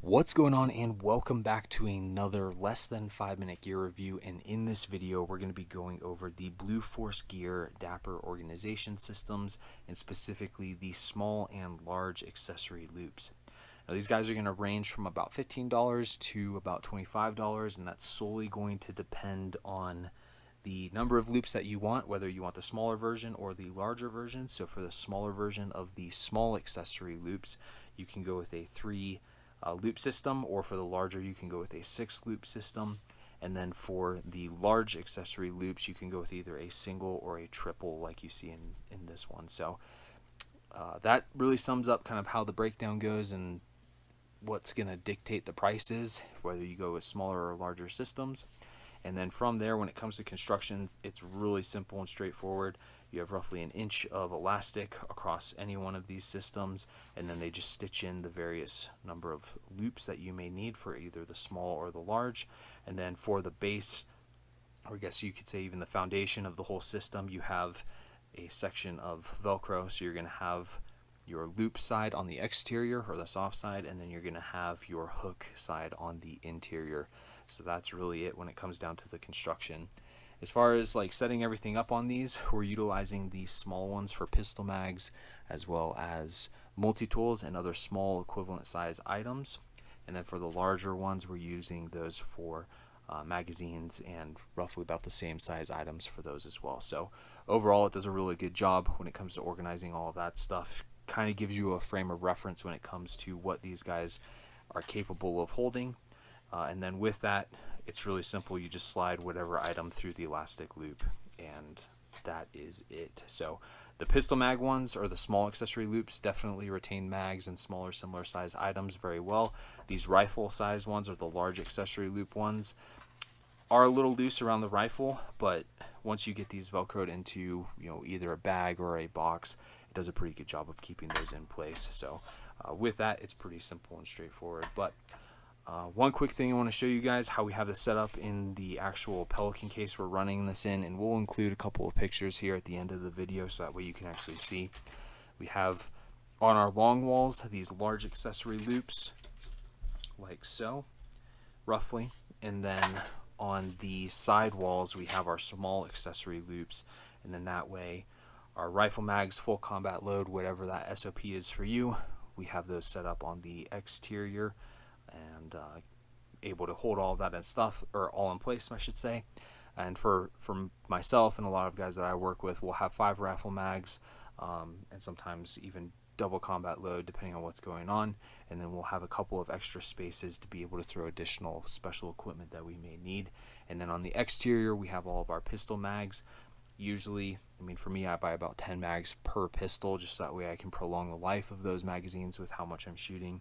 What's going on, and welcome back to another less than 5 minute gear review. And in this video we're going to be going over the Blue Force Gear Dapper organization systems, and specifically the small and large accessory loops. Now these guys are going to range from about $15 to about $25, and that's solely going to depend on the number of loops that you want, whether you want the smaller version or the larger version. So for the smaller version of the small accessory loops, you can go with a 3 loop system, or for the larger you can go with a 6 loop system. And then for the large accessory loops, you can go with either a single or a triple, like you see in this one. So that really sums up kind of how the breakdown goes and what's going to dictate the prices, whether you go with smaller or larger systems. And then from there, when it comes to construction, it's really simple and straightforward. You have roughly an inch of elastic across any one of these systems, and then they just stitch in the various number of loops that you may need for either the small or the large. And then for the base, or I guess you could say even the foundation of the whole system, you have a section of Velcro. So you're going to have your loop side on the exterior, or the soft side, and then you're going to have your hook side on the interior. So that's really it when it comes down to the construction. As far as like setting everything up on these, we're utilizing these small ones for pistol mags, as well as multi-tools and other small equivalent size items. And then for the larger ones, we're using those for magazines, and roughly about the same size items for those as well. So overall, it does a really good job when it comes to organizing all of that stuff. Kind of gives you a frame of reference when it comes to what these guys are capable of holding. And then with that, it's really simple. You just slide whatever item through the elastic loop, and that is it. So the pistol mag ones, or the small accessory loops, definitely retain mags and smaller similar size items very well. These rifle size ones, or the large accessory loop ones, are a little loose around the rifle, but once you get these velcroed into either a bag or a box, it does a pretty good job of keeping those in place. So with that, it's pretty simple and straightforward. But one quick thing I want to show you guys how we have this set up in the actual Pelican case we're running this in, and we'll include a couple of pictures here at the end of the video so that way you can actually see. We have on our long walls these large accessory loops, like so, roughly, and then on the side walls we have our small accessory loops, and then that way our rifle mags, full combat load, whatever that SOP is for you, we have those set up on the exterior, and able to hold all of that and stuff, or all in place I should say. And for myself and a lot of guys that I work with, we'll have 5 rifle mags, and sometimes even double combat load depending on what's going on, and then we'll have a couple of extra spaces to be able to throw additional special equipment that we may need. And then on the exterior we have all of our pistol mags. Usually, I mean, for me, I buy about 10 mags per pistol, just that way I can prolong the life of those magazines with how much I'm shooting.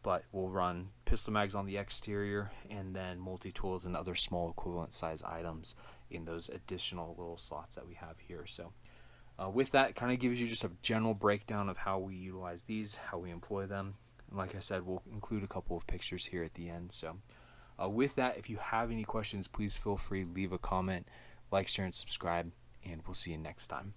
But we'll run pistol mags on the exterior, and then multi-tools and other small equivalent size items in those additional little slots that we have here. So with that, kind of gives you just a general breakdown of how we utilize these, how we employ them. And like I said, we'll include a couple of pictures here at the end. So with that, if you have any questions, please feel free to leave a comment, like, share, and subscribe, and we'll see you next time.